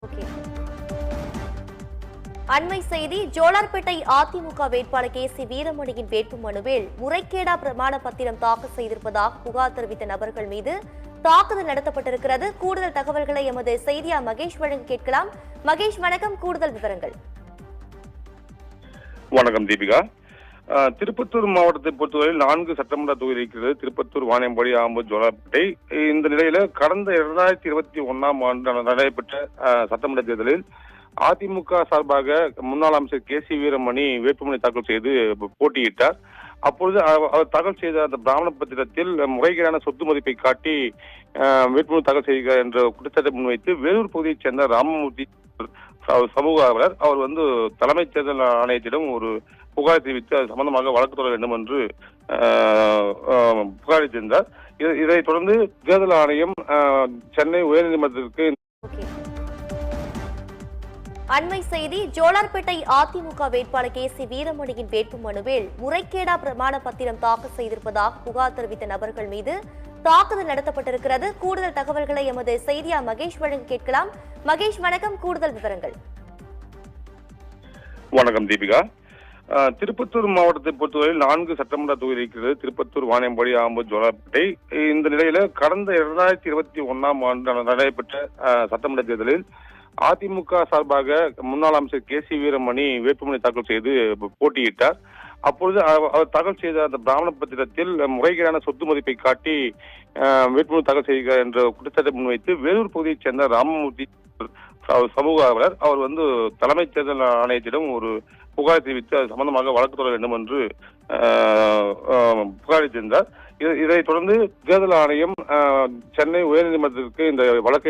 Okay. அண்மை செய்தி ஜோலார்பேட்டை அதிமுக வேட்பாளர் கே.சி. வீரமணியின் வேட்புமனுவில் முறைகேடா பிரமாண பத்திரம் தாக்கல் செய்திருப்பதாக புகார் தெரிவித்த நபர்கள் மீது தாக்குதல் நடத்தப்பட்டிருக்கிறது. கூடுதல் தகவல்களை எமது செய்தியாளர் மகேஷ் வழங்க கேட்கலாம். மகேஷ் வணக்கம், கூடுதல் விவரங்கள். வணக்கம் தீபிகா. திருப்பத்தூர் மாவட்டத்தை பொறுத்தவரையில் 4 சட்டமன்ற தொகுதி இருக்கிறது. திருப்பத்தூர், வாணியம்பாடி, ஆம்பூர், ஜோலார்பேட்டை. இந்த நிலையில கடந்த 2021ஆம் ஆண்டு நடைபெற்ற சட்டமன்ற தேர்தலில் அதிமுக சார்பாக முன்னாள் அமைச்சர் கே.சி. வீரமணி வேட்புமனு தாக்கல் செய்து போட்டியிட்டார். அப்பொழுது அவர் தாக்கல் செய்த அந்த பிராமண பத்திரத்தில் முறைகேடான சொத்து மதிப்பை காட்டி வேட்புமனு தாக்கல் செய்கிறார் என்ற குற்றச்சாட்டை முன்வைத்து வேலூர் பகுதியைச் சேர்ந்த ராமமூர்த்தி சமூக ஆர்வலர் அவர் தலைமைச் தேர்தல் ஆணையத்திடம் ஒரு புகார் தெரிவித்து அது சம்பந்தமாக வழக்கு தொடர வேண்டும் என்று புகாரளித்திருந்தார். இதைத் தொடர்ந்து தேர்தல் ஆணையம் சென்னை உயர்நீதிமன்றத்திற்கு அண்மை செய்தி ஜோலார்பேட்டை அதிமுக வேட்பாளர் கே.சி. வீரமணியின் வேட்புமனுவில் முறைகேடா பிரமாண பத்திரம் தாக்கல் செய்திருப்பதாக புகார் தெரிவித்த நபர்கள் மீது தாக்குதல் நடத்தப்பட்டிருக்கிறது. கூடுதல் தகவல்களை எமது செய்தியாளர் மகேஷ் வழங்க கேட்கலாம். மகேஷ் வணக்கம், கூடுதல் விவரங்கள். வணக்கம் தீபிகா. திருப்பத்தூர் மாவட்டத்தை பொறுத்தவரையில் 4 சட்டமன்ற தொகுதி இருக்கிறது. திருப்பத்தூர், வாணியம்பாடி, ஆம்பூர், ஜோலார்பேட்டை. இந்த நிலையில கடந்த 2021ஆம் ஆண்டு நடைபெற்ற சட்டமன்ற தேர்தலில் அதிமுக சார்பாக முன்னாள் அமைச்சர் கே.சி. வீரமணி வேட்புமனு தாக்கல் செய்து போட்டியிட்டார். அப்பொழுது அவர் தாக்கல் செய்த அந்த பிராமண பத்திரத்தில் முறைகேடான சொத்து மதிப்பை காட்டி வேட்புமனு தாக்கல் செய்கிறார் என்ற குற்றச்சாட்டை முன்வைத்து வேலூர் பகுதியைச் சேர்ந்த ராமமூர்த்தி சமூக ஆர்வலர் அவர் தலைமைச் தேர்தல் ஆணையத்திடம் ஒரு புகார் தெரிவித்து அது சம்பந்தமாக வழக்கு தொடர வேண்டும் என்று புகாரளித்திருந்தார். இதைத் தொடர்ந்து தேர்தல் ஆணையம் சென்னை உயர்நீதிமன்றத்திற்கு இந்த வழக்கை